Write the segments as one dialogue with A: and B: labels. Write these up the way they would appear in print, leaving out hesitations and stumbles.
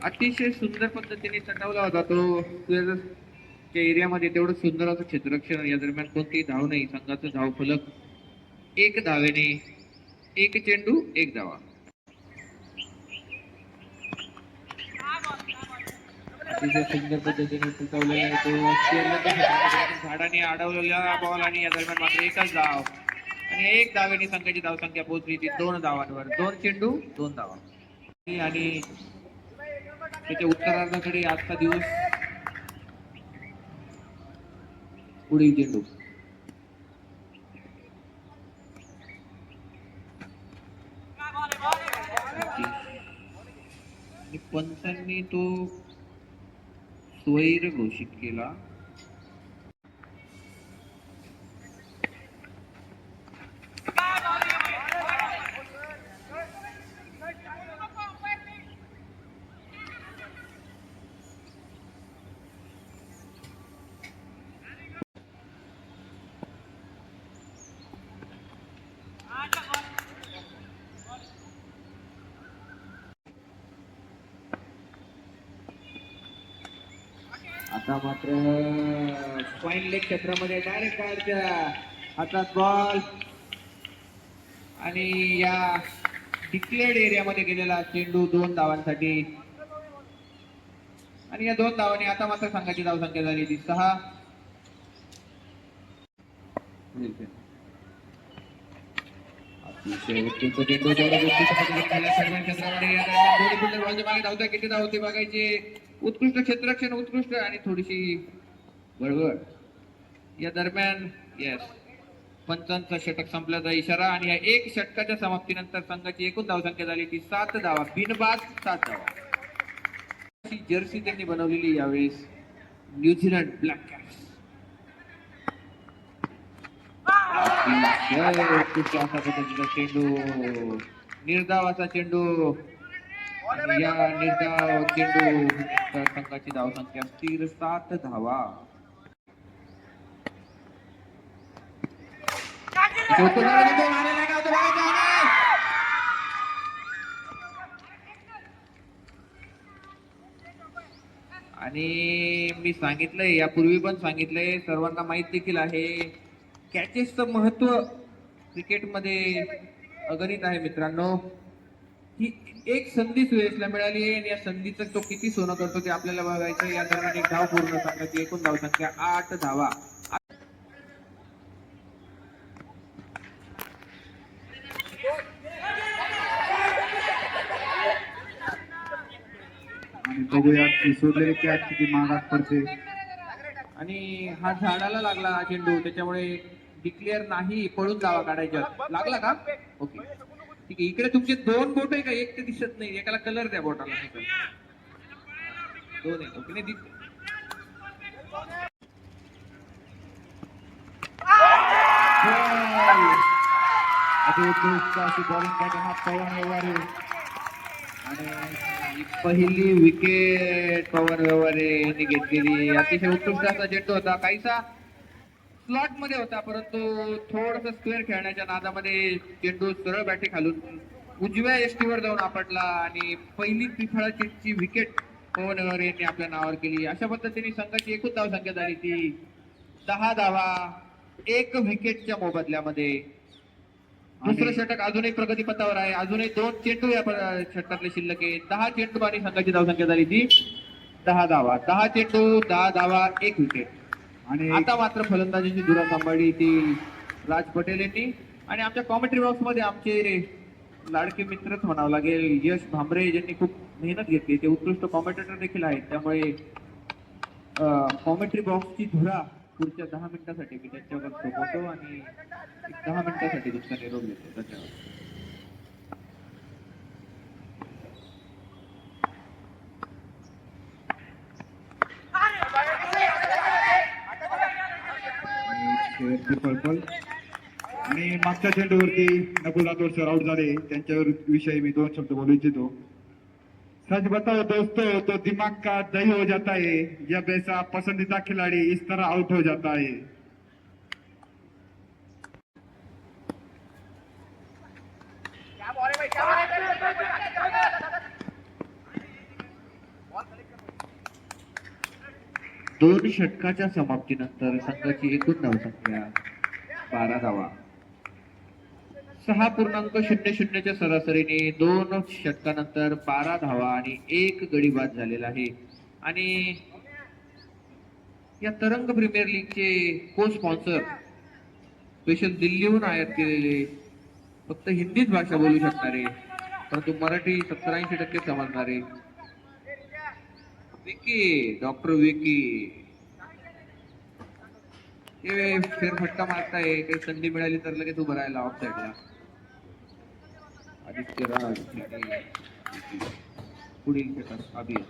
A: अतिशय सुंदर पद्धतीने सटवला होता तो स्क्वेअरच्या एरियामध्ये. तेवढं सुंदर असं क्षेत्ररक्षण. या दरम्यान कोणतीही धाव नाही. संघाचं धाव फलक 1 धावेने, 1 चेंडू 1 धावा. अतिशय सुंदर पद्धतीने टिकवलेला आहे तो. झाडाने अडवलेला बॉल आणि या दरम्यान मात्र एकच धाव आणि 1 धावेने संघाची धावसंख्या पोहोचली ती 2 धावांवर. 2 चेंडू 2 धावा. आणि त्याच्या उत्तरार्धाकडे आजचा दिवस. पुढील चेंडू आणि पंचांनी तो स्वैर घोषित केला. आता मात्र फाईन लेग क्षेत्रामध्ये डायरेक्ट बाहेरच्या हातात बॉल आणि या डिक्लेअर्ड एरियामध्ये गेलेला चेंडू 2 धावांसाठी. आणि या 2 धावांनी आता मात्र संघाची धावसंख्या झाली ती 6. किती धाव होते बघायचे. उत्कृष्ट क्षेत्ररक्षण, उत्कृष्ट आणि थोडीशी बळबळ या दरम्यान. येस, पंचांचा षटक संपल्याचा इशारा आणि या 1 षटकाच्या समाप्तीनंतर संघाची एकूण धावसंख्या झाली ती 7 धावा. बिनबाद 7 धावा. जर्सी त्यांनी बनवलेली यावेळेस न्यूझीलंड ब्लॅक कॅट्स. चेंडू, निर्धावाचा चेंडू आणि या निर्धाव चेंडू संघाची धावसंख्या स्थिर 7 धावा. आणि मी सांगितलंय, यापूर्वी पण सांगितलंय, सर्वांना माहित देखील आहे, कॅचेसचं महत्व क्रिकेटमध्ये अगणित आहे मित्रांनो. ही एक संधी सुयशला मिळाली आहे आणि या संधीचं तो किती सोनं करतो ते आपल्याला बघायचं. या दरम्यान एक धाव पूर्ण संघाची एकूण धावसंख्या 8 धावा.
B: आणि बघूया की सोडलेली कॅच किती महागात पडते.
A: आणि हा झाडाला लागला हा चेंडू, त्याच्यामुळे डिक्लेअर नाही, पळून धावा काढायच्या. लागला का? ओके ठीक आहे. इकडे तुमचे 2 बोट आहे का? एक ते दिसत नाही. एकाला कलर द्या बोटाला. 2 आहे. ओके नाही दिसत. आणि पहिली विकेट पवन व्यवहारे यांनी घेतलेली. अतिशय उत्कृष्ट असा चेंडू होता. काहीसा स्लॉट मध्ये होता, परंतु थोडस स्क्वेअर खेळण्याच्या नादामध्ये चेंडू सरळ बॅटी खालून उजव्या यष्टीवर जाऊन आपटला आणि पहिली पिफळाची विकेट पवन व्यवहारे यांनी आपल्या नावावर केली. अशा पद्धतीने संघाची एकूण धावसंख्या झाली ती 10 धावा 1 विकेटच्या मोबदल्यामध्ये. दुसरं षटक अजूनही प्रगतीपथावर आहे. अजूनही 2 चेंडू या षटकातले शिल्लक आहे. 10 चेंडू आणि संघाची धावसंख्या झाली ती 10 धावा. 10 चेंडू 10 धावा 1 विकेट. आणि आता मात्र फलंदाजीची धुरा सांभाळली ती राज पटेल यांनी. आणि आमच्या कॉमेंट्री बॉक्स मध्ये आमचे लाडके मित्रच म्हणावं लागेल, यश भांबरे, ज्यांनी खूप मेहनत घेतली. ते उत्कृष्ट कॉमेंटेटर देखील आहेत. त्यामुळे कॉमेंट्री बॉक्सची धुरा पुढच्या 10 मिनिटांसाठी मी त्यांच्यावर सोपवतो आणि 10 मिनिटांसाठी तुमचा निरोप घेतो. धन्यवाद.
B: पळपळ आणि मागच्या चेंडूवरती नकुल राठोड सर आउट झाले. त्यांच्यावर विषयी मी 2 शब्द बोलू इच्छितो. सच बताओ दोस्तों, तो दिमाग का दही हो जाता है जब ऐसा पसंदीदा खिलाड़ी इस तरह आउट हो जाता है.
A: 2 षटकाच्या समाप्तीनंतर संघाची एकूण धावसंख्या 12 धावा. 6.00च्या सरासरीने 2 षटकानंतर 12 धावा आणि 1 गडी बाद झालेला आहे. आणि या तरंग प्रीमियर लीगचे को स्पॉन्सर स्पेशल दिल्लीहून आयात केलेले, फक्त हिंदीच भाषा बोलू शकणारे परंतु मराठी 70-80% समजणारे विकी, डॉक्टर विकी हे फेरफटका मारताय. काही संधी मिळाली तर लगेच उभं राहायला ऑफ साईडला. आदित्य राज पुढील षटक अभियान.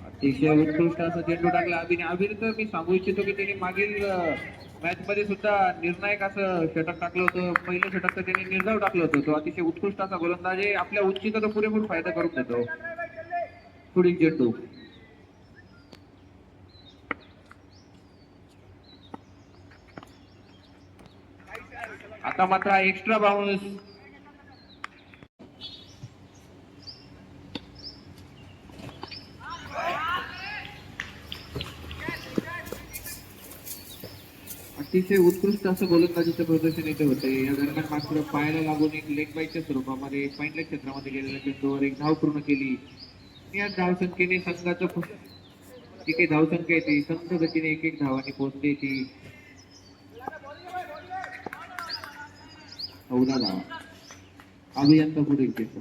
A: अतिशय उत्कृष्ट असा चेंडू टाकला अभिने. तर मी सांगू इच्छितो की त्यांनी मागील मॅच मध्ये सुद्धा निर्णायक असं षटक टाकलं होतं. पहिलं षटक तर त्यांनी निर्धाव टाकलं होतं. तो अतिशय उत्कृष्ट असा गोलंदाज आहे. आपल्या उंचीचा तो पुरेपूर फायदा करून देतो. पुढील चेंडू आता मात्र एक्स्ट्रा बाउन्स. अतिशय उत्कृष्ट असं गोलंदाजीचं प्रदर्शन इथे होते. या दरम्यान मात्र पायाला लागून एक लेग बाईच्या स्वरूपामध्ये पॉइंट लेग क्षेत्रामध्ये गेलेल्या चेंडूवर एक धाव पूर्ण केली. या धावसंख्येने संघाचं जी काही धावसंख्या आहे ती संथ गतीने 1-1 धावांनी पोहोचते. ती 14 धावा. अभियंता पुढील चेंडू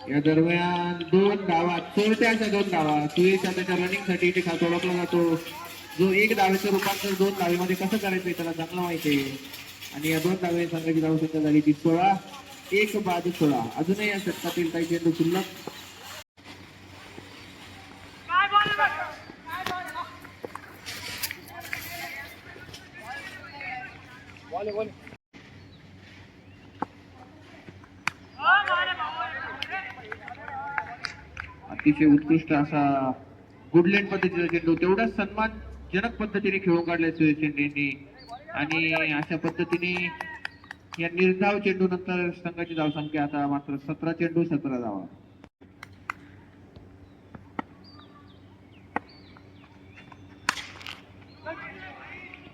A: या दरम्यान 2 धावा, चोरट्या अशा 2 धावा. सुयश त्याच्या रनिंग साठी इथे खास ओळखला जातो. जो 1 धावेचं रूपांतर 2 धावेमध्ये कसं करायचं त्याला चांगला माहिती आहे. आणि या 2 धावे संघाची धावसंख्या झाली ती 16. 1 बाद 16. अजूनही या षटकातील काही चेंडू शिल्लक. अतिशय उत्कृष्ट असा गुडलँड पद्धतीचा चेंडू तेवढाच सन्मानजनक पद्धतीने खेळून काढलाय सुरेश यांनी. आणि अशा पद्धतीने या निर्धाव चेंडू नंतर संघाची धावसंख्या आता मात्र 17 चेंडू 17 धावा.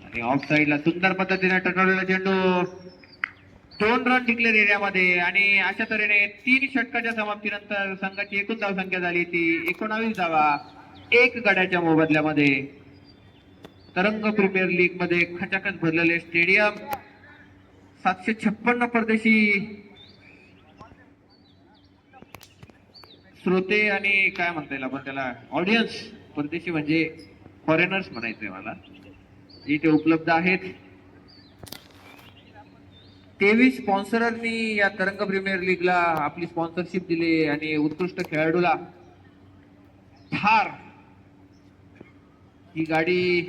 A: आणि ऑफ साईडला सुंदर पद्धतीने टर्नवलेला चेंडू. 2 रन डिक्लेअर एरियामध्ये. आणि अशा तऱ्हेने 3 षटकाच्या समाप्तीनंतर संघाची एकूण धावसंख्या झाली ती 19 धावा 1 गड्याच्या मोबदल्यामध्ये. तरंग प्रीमियर लीग मध्ये खचाखच भरलेले स्टेडियम. 756 परदेशी श्रोते आणि काय म्हणता येईल आपण त्याला ऑडियन्स, परदेशी म्हणजे फॉरेनर्स म्हणायचंय मला, इथे उपलब्ध आहेत. 23 स्पॉन्सरांनी या तरंग प्रीमियर लीगला आपली स्पॉन्सरशिप दिली. आणि उत्कृष्ट खेळाडूला थार ही गाडी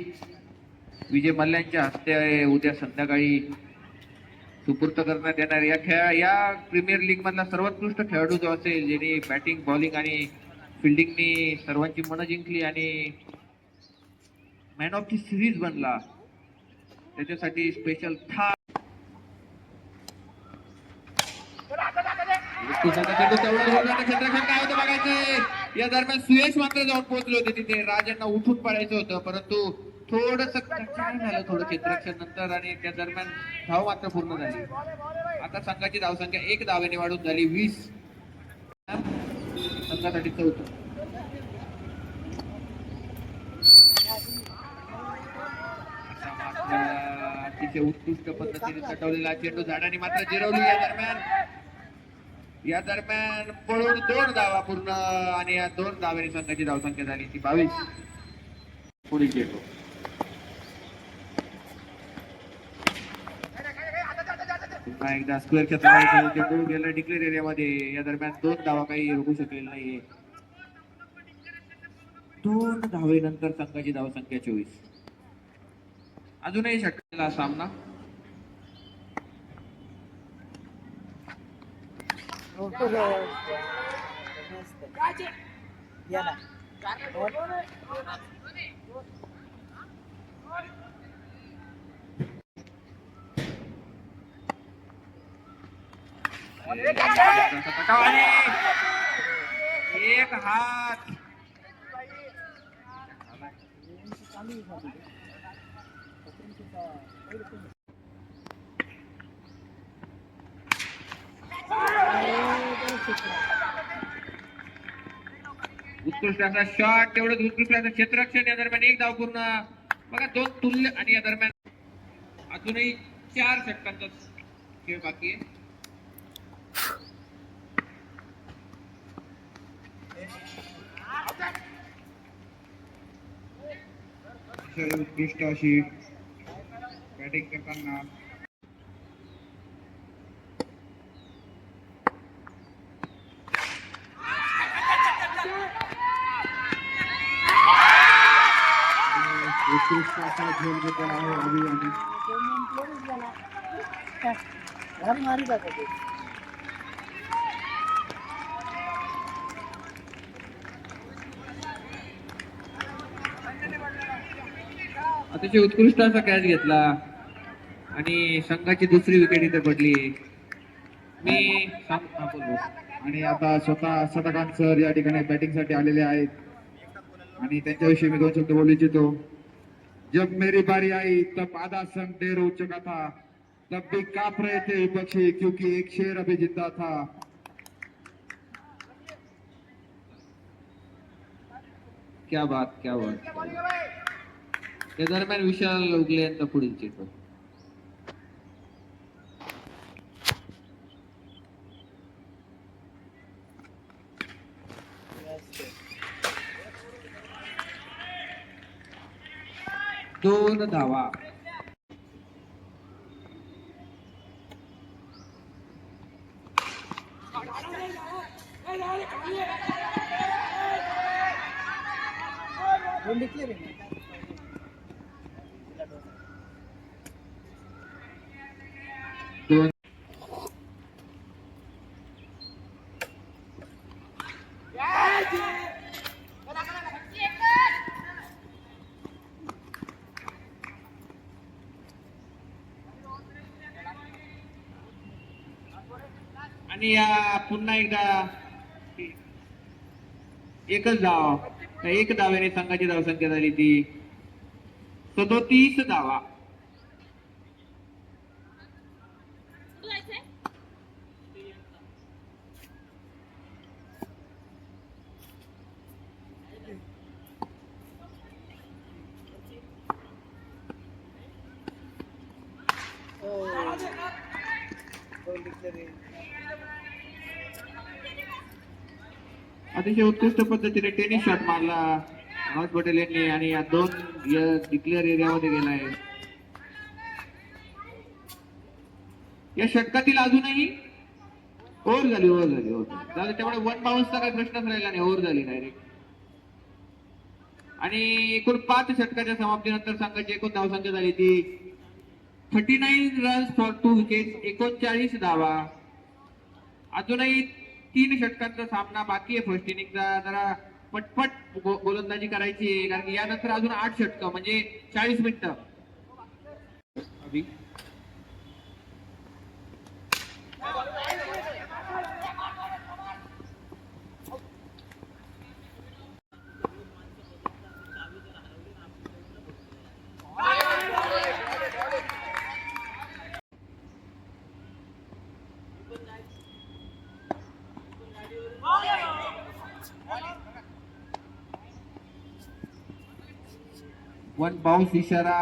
A: विजय मल्ल्यांच्या हस्ते उद्या संध्याकाळी सुपूर्त करण्यात येणार. या प्रीमियर लीग मधला सर्वोत्कृष्ट खेळाडू जो असेल ज्यांनी बॅटिंग बॉलिंग आणि फिल्डिंगनी सर्वांची मनं जिंकली आणि मॅन ऑफ द सिरीज बनला, त्याच्यासाठी स्पेशल थार. काय होतं बघायचंय. या दरम्यान सुयश मात्र जाऊन पोहोचले होते तिथे. राजांना उठून पडायचं होतं परंतु थोडस काय झालं थोडं क्षेत्ररक्षण नंतर. आणि त्या दरम्यान धाव मात्र पूर्ण झाली. आता संघाची धावसंख्या 1 धावेने वाढून झाली 20. संघासाठी 4. अतिशय उत्कृष्ट पद्धतीने सटवलेला चेंडू झाडाने मात्र जिरवली. या दरम्यान पळून 2 धावा पूर्ण. आणि या 2 धावेने संघाची धावसंख्या झाली ती 22. पुढील चेंडू पुन्हा एकदा स्क्वेअर क्षेत्रामध्ये चेंडू गेला डिक्लेअर एरियामध्ये. या दरम्यान 2 धावा काही रोखू शकलेला नाहीये. 2 धावेनंतर संघाची धावसंख्या 24. अजूनही षटकाला सामना.
C: याला
A: आणि एक हात उत्कृष्ट असा शॉट, तेवढंच उत्कृष्ट असं क्षेत्ररक्षण. या दरम्यान एक धाव पूर्ण. बघा दोन तुल्य आणि या दरम्यान अजूनही 4 षटकांचा खेळ बाकी आहे.
B: अतिशय उत्कृष्ट अशी बॅटिंग करताना उत्कृष्ट असा झेल घेतला आहे अभि यांनी.
C: भारी मारी जातात
A: अतिशय उत्कृष्ट असा कॅच घेतला आणि संघाची दुसरी विकेट इथे पडली. मी बोलू.
B: आणि आता स्वतः सदाकांत सर या ठिकाणी बॅटिंग साठी आलेले आहेत आणि त्यांच्याविषयी मी 2 शब्द बोलू इच्छितो. जब मेरी बारी आई तब आधा संघ देर हो चुका था, तब भी कांप रहे थे विपक्षी क्योंकि एक शेर अभी जिंदा था.
A: क्या बात, क्या बात. या दरम्यान विशाल उगले यांचा पुढील चेंडू. दोन धावा.
C: दोन डिक्लेअर आहे
A: दोन. आणि या पुन्हा एकदा एकच धाव. त्या एक धाव्याने संघाची धावसंख्या झाली ती 37 धावा.
C: दोन डिक्लेअर आहे
A: अतिशय उत्कृष्ट पद्धतीने टेनिस शॉट मारला राज पटेल यांनी आणि या दोन डिक्लेअर एरियामध्ये गेलाय. या षटकातील अजूनही ओव्हर झाली. त्यामुळे 1 बाउन्सचा काही प्रश्नच राहिला नाही, ओव्हर झाली डायरेक्ट. आणि एकूण 5 षटकाच्या समाप्तीनंतर संघाची एकूण धावसंख्या झाली ती 39 रन्स फॉर 2 विकेट, 39 धावा. अजूनही 3 षटकांचा सामना बाकी आहे. फर्स्ट इनिंगचा जरा पटपट गोलंदाजी करायची आहे कारण की यानंतर अजून 8 षटकं म्हणजे 40 मिनिटं. वन बाउन्स इशारा.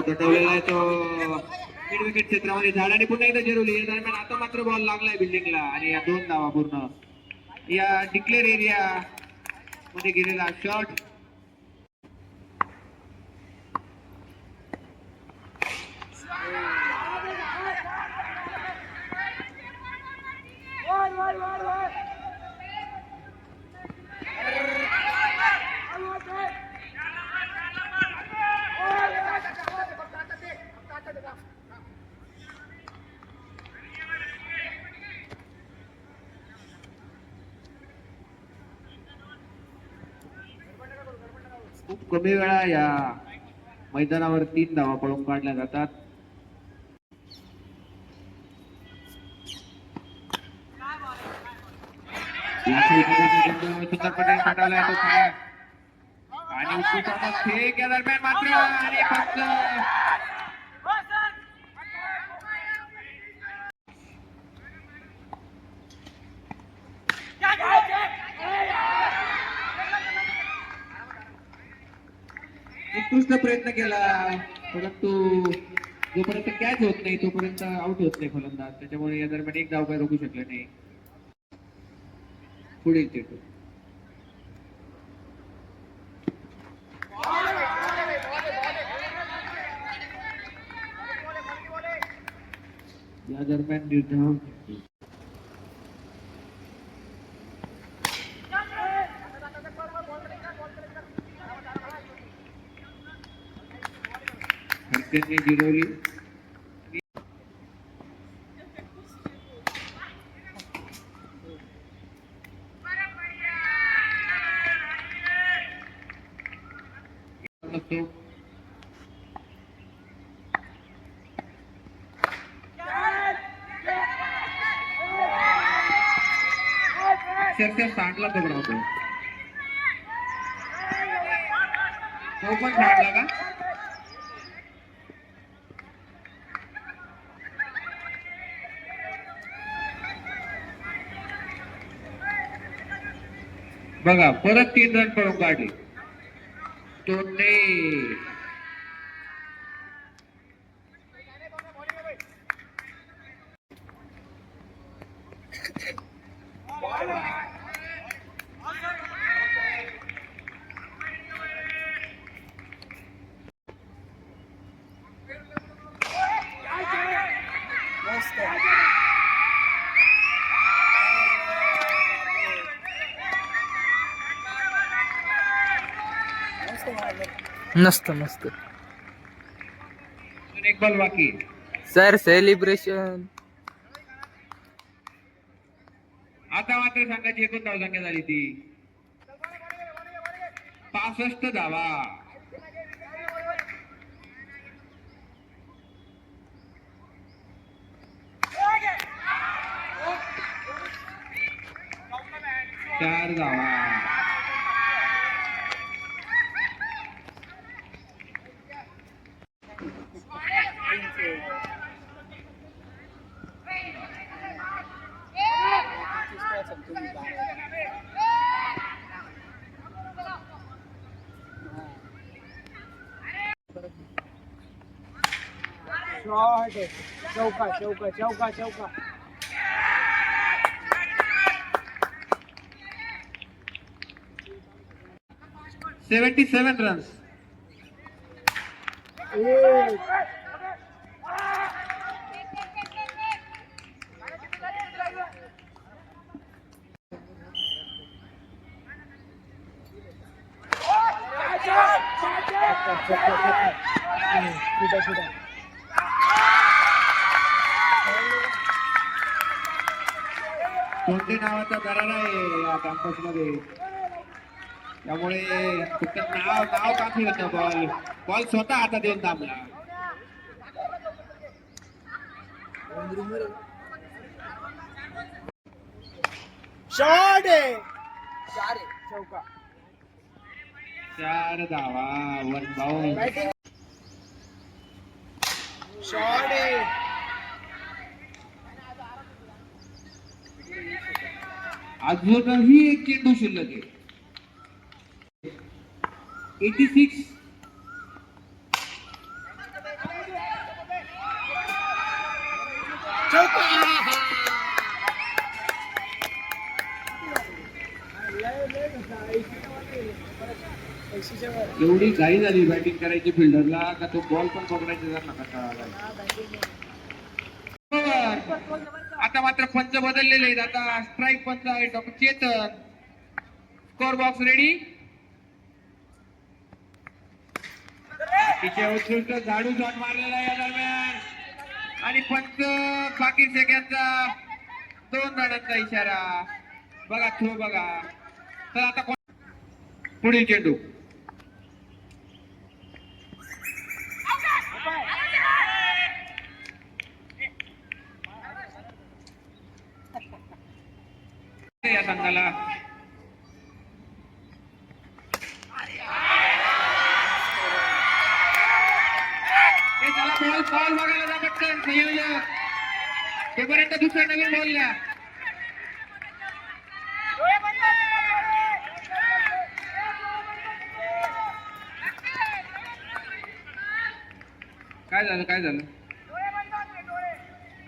A: तटवलेला आहे तो मिड विकेट क्षेत्रामध्ये. झाडाने पुन्हा एकदा जिरवली. या दरम्यान आता मात्र बॉल लागलाय बिल्डिंगला आणि या 2 धावा पूर्ण. या डिक्लेअर एरिया मध्ये गेलेला शॉट कमी वेळा या मैदानावर 3 धावा पळून काढल्या जातात. सुंदरपणे पाठवला तो खाया आणि उत्कृष्ट फेक या दरम्यान मात्र आणि फक्त उत्कृष्ट प्रयत्न केला परंतु जोपर्यंत कॅच होत नाही तोपर्यंत आउट होत नाही फलंदाज. त्याच्यामुळे या दरम्यान एक धाव काय रोखू शकले नाही. पुढील चेंडू या दरम्यान निर्धाव हरकेने जिरवली. अक्षरशः सांडला तो ग्राउंड तो पण सांडला का. बघा परत 3 रन पळून काढले. तोंडे
C: मस्त
D: मस्त मस्त
A: अजून एक बॉल बाकी.
D: Sir celebration.
A: आता मात्र संघाची एकूण धावसंख्या झाली ती 65 धावा. चार धावा.
C: शॉट चौका चौका चौका चौका
A: 77 रन्स. कोणते नावाचा दरार आहे या कॅम्पस मध्ये. त्यामुळे फक्त नाव काफी होतं. बॉल स्वतः हातात येऊन थांबला.
C: शॉट चौका
A: 4 धावा. 1 बाउंड.
C: शॉट
A: अजूनही एक चेंडू शिल्लक आहे. 86. एवढी घाई झाली बॅटिंग करायची फिल्डरला का तो बॉल पण पकडायचा जर नका. आता मात्र पंच बदललेले आहेत. आता स्ट्राईक पंच आहे doctor Chetan. Score box ready. तिचे उत्कृष्ट झाडू शॉट मारलेला या दरम्यान आणि पंच बाकी सेकंडचा 2 रनांचा इशारा. बघा थ्रो बघा. तर आता पुढील चेंडू संघाला. हे चला बॉल बघायला जा पटकन संयोजक. तोपर्यंत दुसरा नवीन बॉल घ्या. काय झालं काय झालं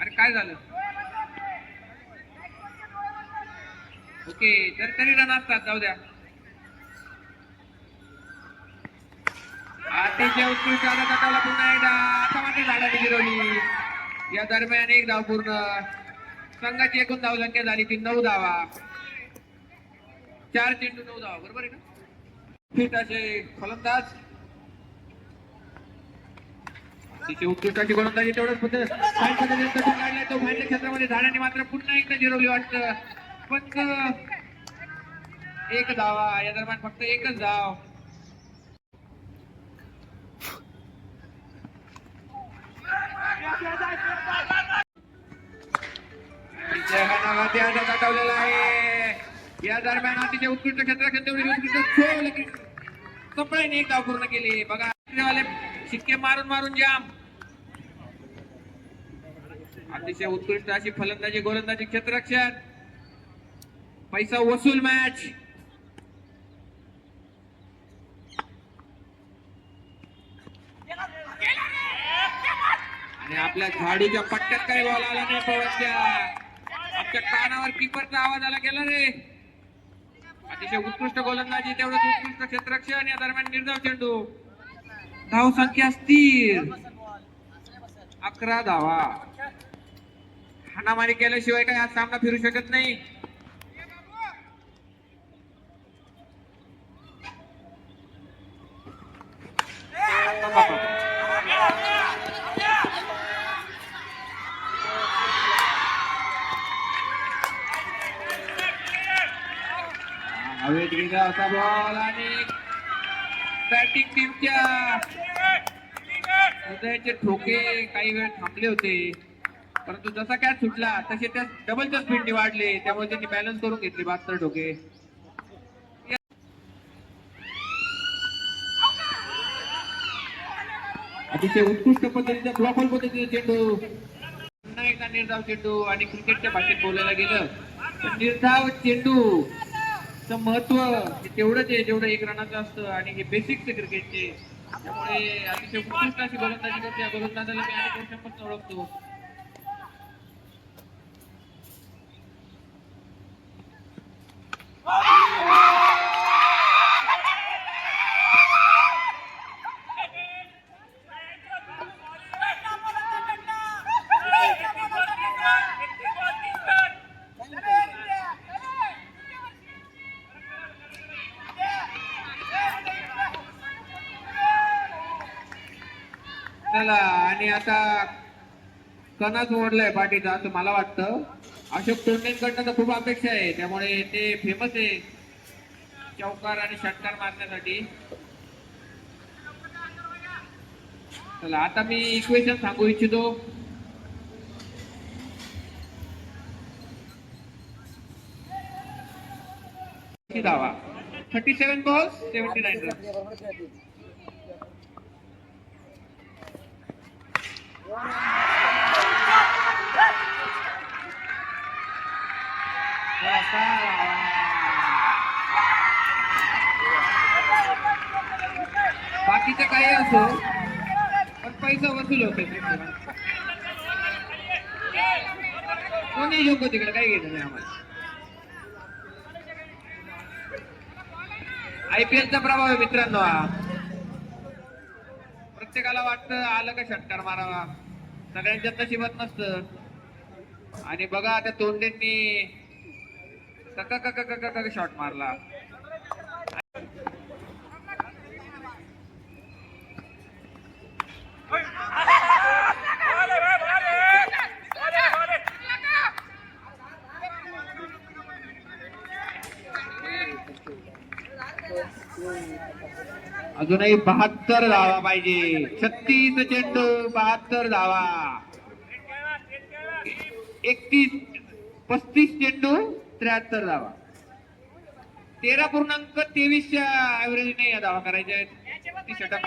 A: अरे काय झालं. ओके तर तरी रन असतात जाऊ द्या. अतिशय उत्कृष्ट आला गटाला पुन्हा एकदा आता मात्र झाडाने गिरवली. या दरम्यान एक धाव पूर्ण. संघाची एकूण धावसंख्या झाली ती 9 धावा. 4 चेंडू 9 धावा बरोबर आहे ना. फिट असे फलंदाज. तिची उत्कृष्ट अशी गोलंदाजी तेवढंच होतं. पद्धतीने कटून काढलाय तो बाहेरच्या क्षेत्रामध्ये. झाडाने मात्र पुन्हा एकदा जिरवली वाटतं. पण एक धावा. या दरम्यान फक्त एकच धाव. गाठवलेला आहे. या दरम्यान अतिशय उत्कृष्ट क्षेत्रात तेवढी उत्कृष्ट कपड्याने एक धाव पूर्ण केली. बघा शिक्के मारून मारून जाम. अतिशय उत्कृष्ट अशी फलंदाजी गोलंदाजी क्षेत्ररक्षण. पैसा वसूल मॅच. आणि आपल्या झाडीच्या पट्ट्यात काही बॉल आला नाही. पवनच्या आमच्या कानावर कीपरचा आवाज आला गेला रे. अतिशय उत्कृष्ट गोलंदाजी तेवढंच उत्कृष्ट क्षेत्ररक्षण. या दरम्यान निर्धाव चेंडू. धाव संख्या स्थिर 11 धावा. हाणामारी केल्याशिवाय काही हा सामना फिरू शकत नाही. हवेत गेला होता बॉल आणि बॅटिंग टीमच्या हृदयाचे ठोके काही वेळ थांबले होते. परंतु जसा कॅच सुटला तसे त्या डबलच्या स्पीडने वाढले. त्यामुळे त्यांनी बॅलन्स करून घेतले 72 ठोके. अतिशय उत्कृष्ट पद्धतीचा ब्लॉक होल पद्धतीचा चेंडू. पुन्हा एकदा निर्धाव चेंडू. आणि क्रिकेटच्या भाषेत बोलायला गेलं तर निर्धाव चेंडू महत्व तेवढंच आहे जेवढं एक रनाचं असतं. आणि हे बेसिक्स आहे क्रिकेटचे. त्यामुळे अतिशय उत्कृष्ट अशी गोलंदाजी करते. या गोलंदाजाला मी अनेक वर्षांपासून ओळखतो. आणि आता कणाच ओढलाय पाठीचा असं मला वाटतं. अशोक तोंडेंकडनं तर खूप अपेक्षा आहे. त्यामुळे ते फेमस आहे चौकार आणि षटकार मारण्यासाठी. चला आता मी इक्वेशन सांगू इच्छितो. धावा 37 बॉल्स 79 रन. बाकीचं काही असो पण पैसा वसूल होतोय. कोणी योग्य तिकडे काही घेत नाही आम्हाला. IPL चा प्रभाव आहे मित्रांनो. प्रत्येकाला वाटतं आलं का षटकार मारावा. सगळ्यांच्या नशिबात नसतं. आणि बघा त्या तोंडेंनी शॉट मारला. अजूनही 72 धावा पाहिजे. 36 चेंडू 72 धावा. 35 चेंडू 73 धावा. 13.23च्या ऍव्हरेजने या धावा करायच्या आहेत 30 षटक.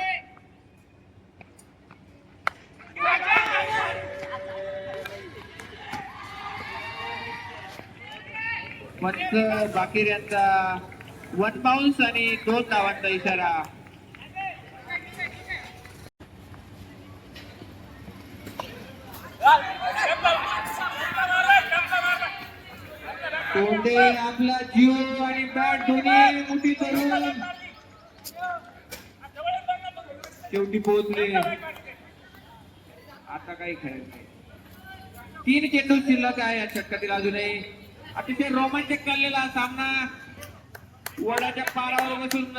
A: पंच बाकीर यांचा 1 बाउन्स आणि 2 धावांचा इशारा. कोंडे आपला जीव आणि बॅट दोन्ही मुठी करून शेवटी पोहोचले. आता काही खेळत नाही. 3 चेंडू शिल्लक आहे या षटकातील अजूनही. अतिशय रोमांचक चाललेला सामना. वडाच्या पारावर बसून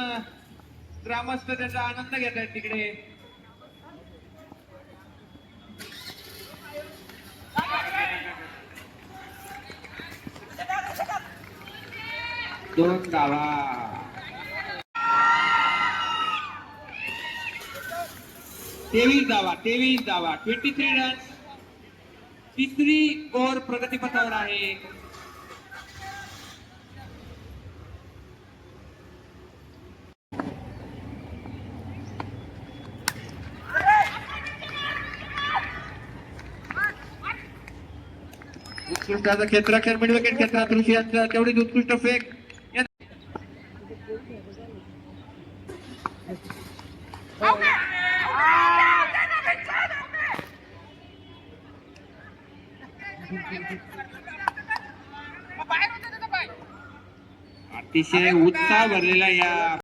A: ग्रामस्थ त्याचा आनंद घेत आहेत तिकडे. दोन धावा. 23 धावा 23 रन्स. तिसरी ओव्हर प्रगतीपथावर आहे. उत्कृष्टाचा क्षेत्ररक्षण मिड विकेट क्षेत्रात ऋषी यांचा तेवढीच उत्कृष्ट फेक. अतिशय उत्साह भरलेला या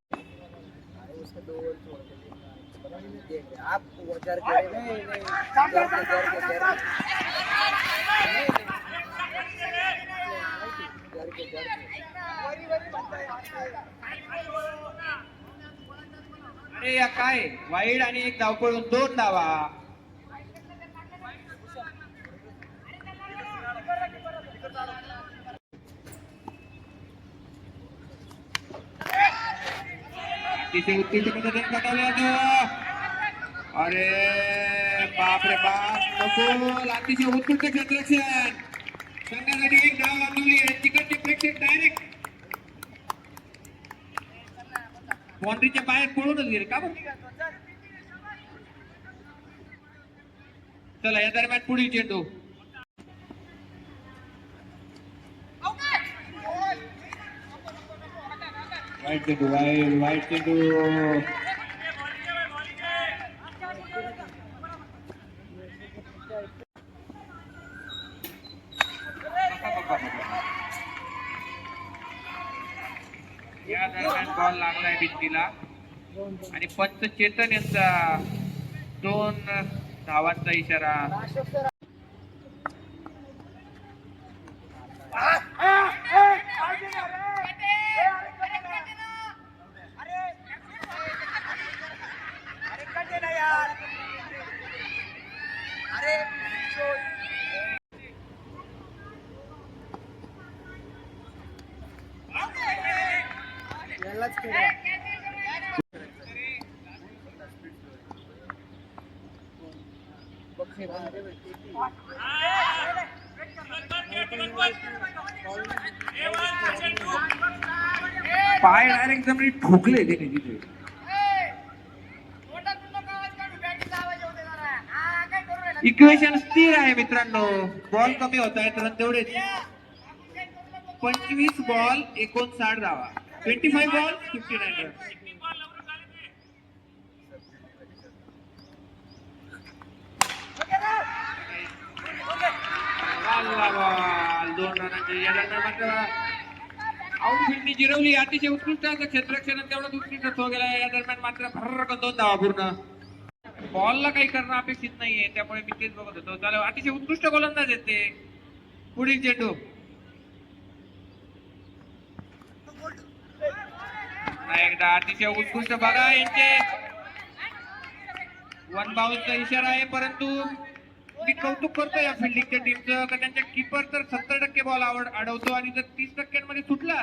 A: अरे या काय वाईड आणि एक धाव पळून 2 धावा. अतिशय उत्कृष्ट पद्धतीने पटवलं. अरे बाप रे बाप नको. अतिशय उत्कृष्ट क्षेत्ररक्षण. संघासाठी एक धाव वाचवली. तिकडचे प्रेक्षक डायरेक्ट बाउंड्रीच्या बाहेर पळूनच गेले का बरं. चला या दरम्यान पुढील चेंडू. वाईट चेंडू वाईट चेंडू. या दरम्यान बॉल लागलाय भिंतीला आणि पंच चेतन यांचा 2 धावांचा इशारा. पाय डायरेक्ट जमिनी ठोकले त्याने तिथे. इक्वेशन स्थिर आहे मित्रांनो. बॉल कमी होत आहेत रन तेवढेच. 25 बॉल 59 धावा. 25 बॉल 59 रन. बॉल 2 रनांची. या दरम्यान मात्र आउटफील्डनी जिरवली. अतिशय उत्कृष्ट क्षेत्ररक्षण तेवढंच उत्कृष्ट थ्रो गेला. या दरम्यान मात्र भरकन 2 धावा पूर्ण. बॉलला काही करणं अपेक्षित नाहीये त्यामुळे मी तेच बघत होतो. चला अतिशय उत्कृष्ट गोलंदाज आहेत ते. पुढील चेंडू. एकदा अतिशय उत्कृष्ट बघा यांचे 1 बाउन्सचा इशारा आहे. परंतु मी कौतुक करतो या फिल्डिंगच्या टीमचं का त्यांच्या किपर तर 70% बॉल अडवतो आणि जर 30% सुटला.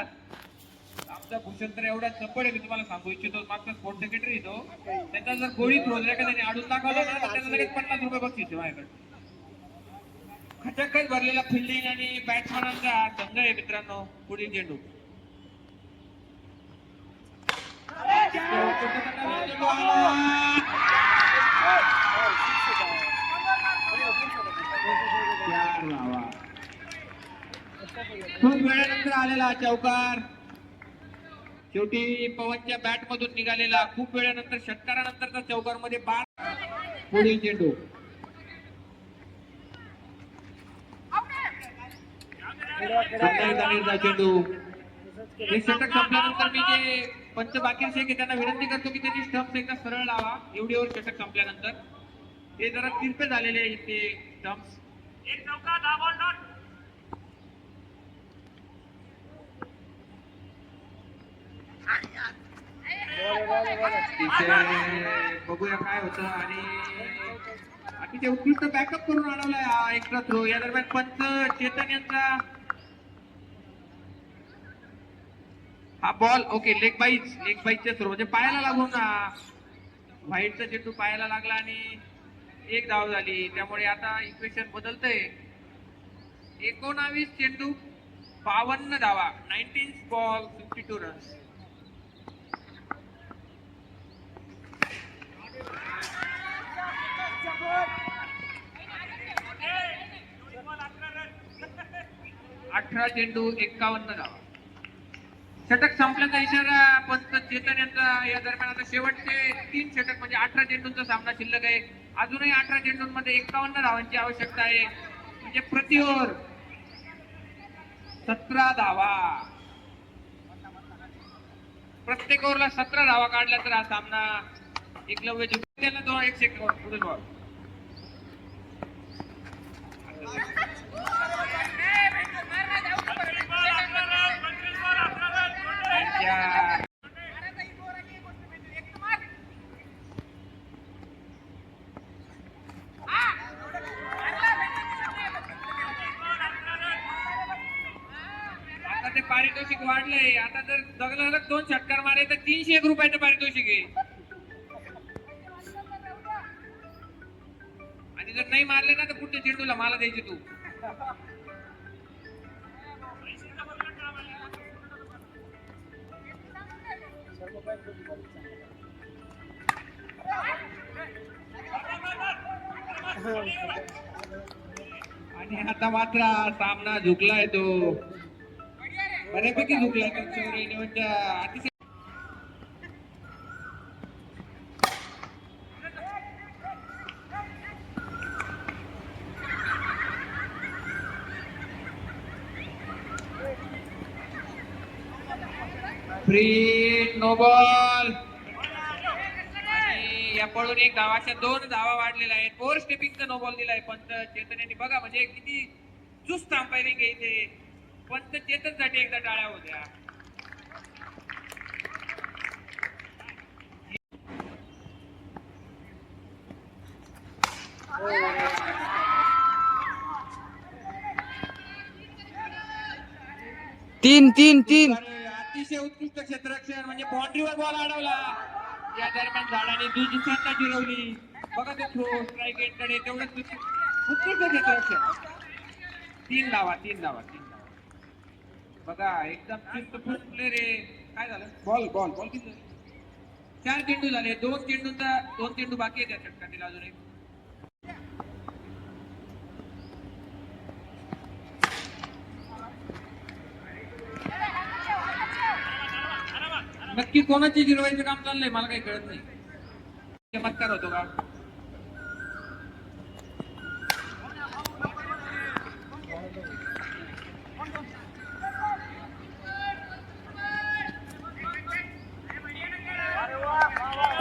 A: आमचा भूषण तर एवढा चपड आहे मी तुम्हाला सांगू इच्छितो. मागचा स्पोर्ट सेक्रेटरी तो त्यांचा जर गोळी थ्रोजल्या का त्याने अडून दाखवलं ना तर त्याला लगेच 50 रुपये बक्षीस आहे माझ्याकडे. खचाखच भरलेला फिल्डिंग आणि बॅट्समॅनांचा संघ आहे मित्रांनो. पुढील चेंडू. चेंडू आला. चार धावा. खूप वेळानंतर आलेला चौकार. शेवटी पवनच्या बॅट मधून निघालेला खूप वेळानंतर षटकारानंतरचा चौकार मध्ये बाद. पुढील चेंडू पुन्हा एकदा निर्धाव चेंडू. हे षटक संपल्यानंतर मी जे पंच बाकी असे की त्यांना विनंती करतो की त्यांनी स्टंप्स एकदा सरळ लावा. एवढी ओव्हर षटक संपल्यानंतर हे जरा तिरपे झालेले आहेत ते स्टंप्स. बघूया काय होतं. आणि अतिशय उत्कृष्ट बॅकअप करून अडवलाय हा एक्स्ट्रा थ्रो. या दरम्यान पंच चेतन यांचा हा बॉल ओके लेग बाईटचे थ्रो म्हणजे पायाला लागून व्हाईटचा चेंडू पायाला लागला आणि एक धाव झाली. त्यामुळे आता इक्वेशन बदलतंय. 19 चेंडू 52 धावा. 19 बॉल 52 रन्स. अठरा चेंडू 51 धावा. षटक संपल्याचा इशारा पंच चेतन यांचा. या दरम्यान आता शेवटचे 3 षटक म्हणजे 18 चेंडूंचा सामना शिल्लक आहे. अजूनही 18 चेंडूंमध्ये 51 धावांची आवश्यकता आहे. म्हणजे प्रति ओव्हर 17 धावा. प्रत्येक ओव्हरला 17 धावा काढल्या तर हा सामना एकलव्य जिंकण्याला. 1 सेकंद पुढे बॉल. आता ते पारितोषिक वाढलंय. आता जर जगला 2 षटकार मारे तर 301 रुपयाचं पारितोषिक आहे. आणि जर नाही मारले ना तर पुढच्या चेंडूला मला द्यायची तू. आणि आता मात्र सामना झुकलाय तो. बऱ्यापैकी झुकलाय त्यांच्यावर इलेव्हनच्या अतिशय. Free no ball. आणि या पळून एक धावाच्या 2 धावा वाढलेल्या आहेत. 4 स्टेपिंगचा नो बॉल दिलाय पंच चेतन यांनी. बघा म्हणजे किती चुस्त अंपायरिंग आहे इथे. पंच चेतन साठी एकदा टाळ्या होत्या.
D: तीन
A: अतिशय उत्कृष्ट क्षेत्ररक्षण म्हणजे बाउंड्रीवर बॉल अडवला. या दरम्यान झाडाने दुसऱ्यांदा जिरवली. बघा तो थ्रो स्ट्राईक एंडकडे तेवढंच उत्कृष्ट क्षेत्ररक्षण. 3 धावा. बघा एकदम चुस्त प्लेयर आहे. काय झालं बॉल किती 4 चेंडू झाले. 2 चेंडू बाकी आहे त्या षटकातील अजून एक. नक्की कोणाची जिरवायचं काम चाललंय मला काही कळत नाही. चमत्कार होतो का.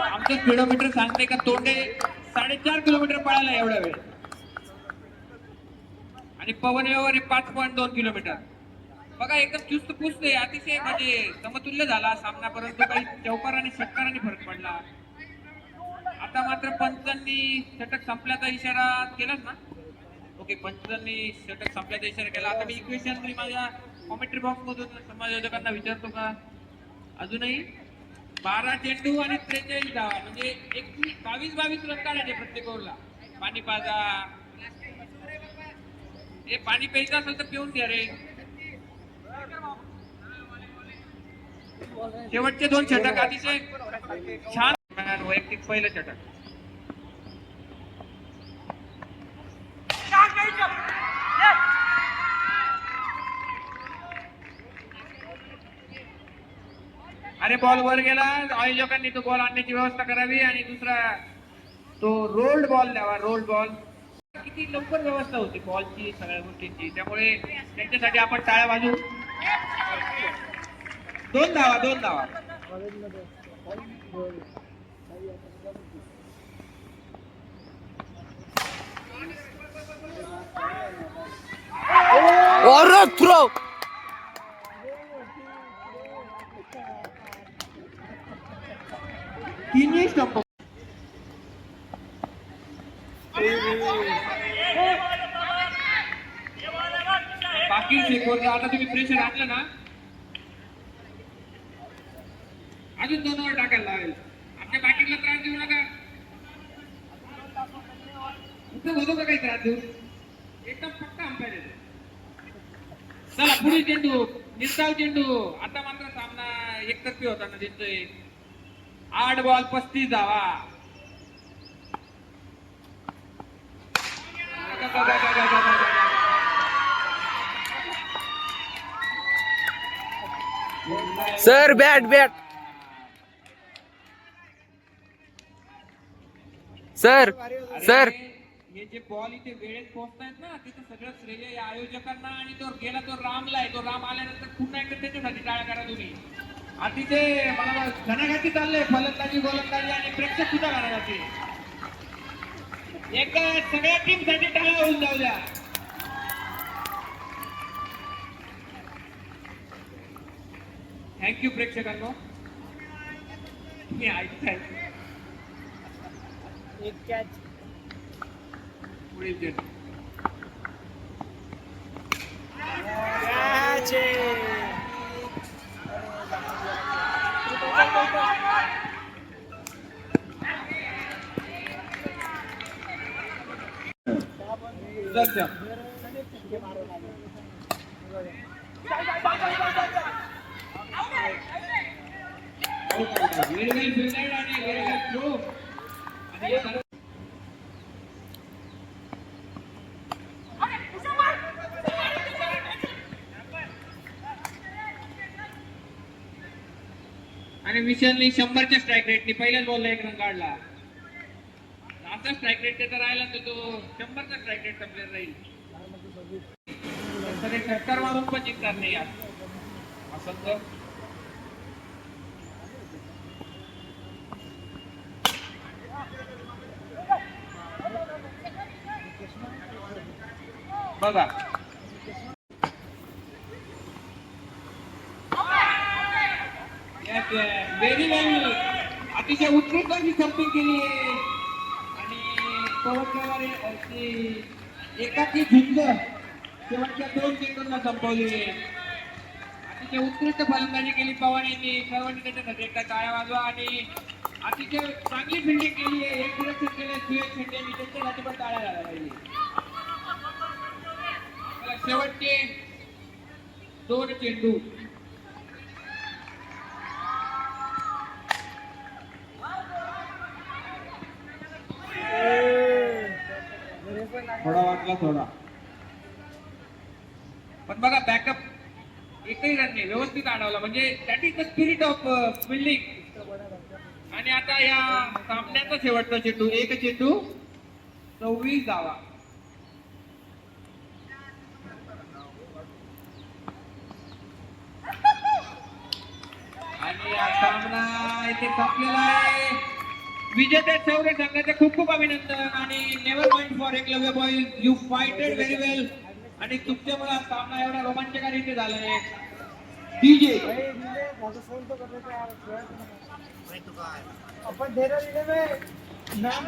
A: आमचं स्पीडोमीटर सांगते का तोंडे 4.5 किलोमीटर पळाला एवढा वेळ. आणि पवन व्यवहार 5.2 किलोमीटर. बघा एकदम चुस्त पुस्त आहे. अतिशय म्हणजे समतुल्य झाला सामना. परंतु काही चौकार आणि षटकारांनी फरक पडला. आता मात्र पंचांनी षटक संपल्याचा इशारा केलाच ना. ओके पंचांनी षटक संपल्याचा इशारा केला. आता मी इक्वेशन माझ्या कॉमेंट्री बॉक्स मधून समायोजकांना विचारतो का. अजूनही 12 चेंडू आणि 43 धावा म्हणजे 22 रन काढायचे प्रत्येक ओव्हरला. पाणी पाजा. हे पाणी प्यायचं असेल तर पिऊन घ्या रे. शेवटचे 2 षटक अतिशय छान. वैयक्तिक पहिलं षटक. अरे बॉल वर गेला. आयोजकांनी तो बॉल आणण्याची व्यवस्था करावी आणि दुसरा तो रोल्ड बॉल द्यावा. Rolled ball. किती लवकर व्यवस्था होती बॉलची, सगळ्या गोष्टींची. त्यामुळे त्यांच्यासाठी आपण टाळ्या वाजवू. 2 धावा, 2 धावा.
D: और थ्रो.
A: तिन्ही स्टंप. बाकी शेकोरला आता तुम्ही प्रेशर आणलं ना, अजून 2 ओव्हर टाकायला लागेल. आपल्या बाकीला त्रास देऊ नका. उत्तर होतो का काही त्रास देऊ? एकदम पक्का अंपायर येतो. चला पुढील चेंडू. निर्धाव चेंडू. आता मात्र सामना एकतर्फी होताना दिसतोय. 8 बॉल 35 धावा.
D: Sir bat bat. Sir sir
A: हे जे बॉल इथे वेळेत पोहोचतायत ना, तिथं सगळं श्रेय या आयोजकांना. आणि तो गेला तो रामला आहे. तो राम आल्यानंतर पुन्हा एकदा त्याच्यासाठी टाळ्या करा तुम्ही. अतिशय मला घणाघाती चाललंय. फलंदाजी, गोलंदाजी आणि प्रेक्षक सुद्धा घणाघाती. एकदा सगळ्या टीम साठी टाळ्या होऊन जाऊ द्या. थँक्यू प्रेक्षकांनो. मी ऐकताय.
C: एक कॅच.
A: पुढील चेंडू.
C: कॅच
A: चल. Very well fielded आणि very well throw. आणि हे सर्व आणि विशालने 100च्या स्ट्राईक रेटने पहिल्याच बॉलला 1 रन काढला. असा स्ट्राईक रेट त्याचा राहिला तर तो 100चा स्ट्राईक रेट प्लेअर राहील. सगळे षटकार मारून पण जिंकणार नाही आज. वसंत बघा. व्हेरी वेल. अतिशय उत्कृष्ट अशी जम्पिंग केली आहे. आणि पवन एकाची झुंज शेवटच्या 2 चेंडूंना संपवली. अतिशय उत्कृष्ट फलंदाजी केली पवन यांनी. सर्वांनी त्याच्यासाठी एकदा टाळ्या वाजवा. आणि अतिशय चांगली फिल्डिंग केली आहे. एक सुरक्षित केले सुयश शेट्टी यांनी. त्यांच्यासाठी पण टाळ्या झाल्या पाहिजे. शेवटचे 2 चेंडू. थोडा वाटला थोडा. पण बघा बॅकअप एकही रन नाही. व्यवस्थित अडवला. म्हणजे that is the spirit of fielding. आणि आता या सामन्याचा शेवटचा चेंडू. 1 चेंडू 26 धावा. आणि हा सामना इथे संपलेला आहे. विजेते सौर्य संघाचे खूप खूप अभिनंदन. आणि never mind for Eklavya boys. You fighted very well. आणि तुमच्यामुळे हा सामना एवढा रोमांचकारी इथे झालाय. डीजे
C: अपन धीरे धीरे में नाम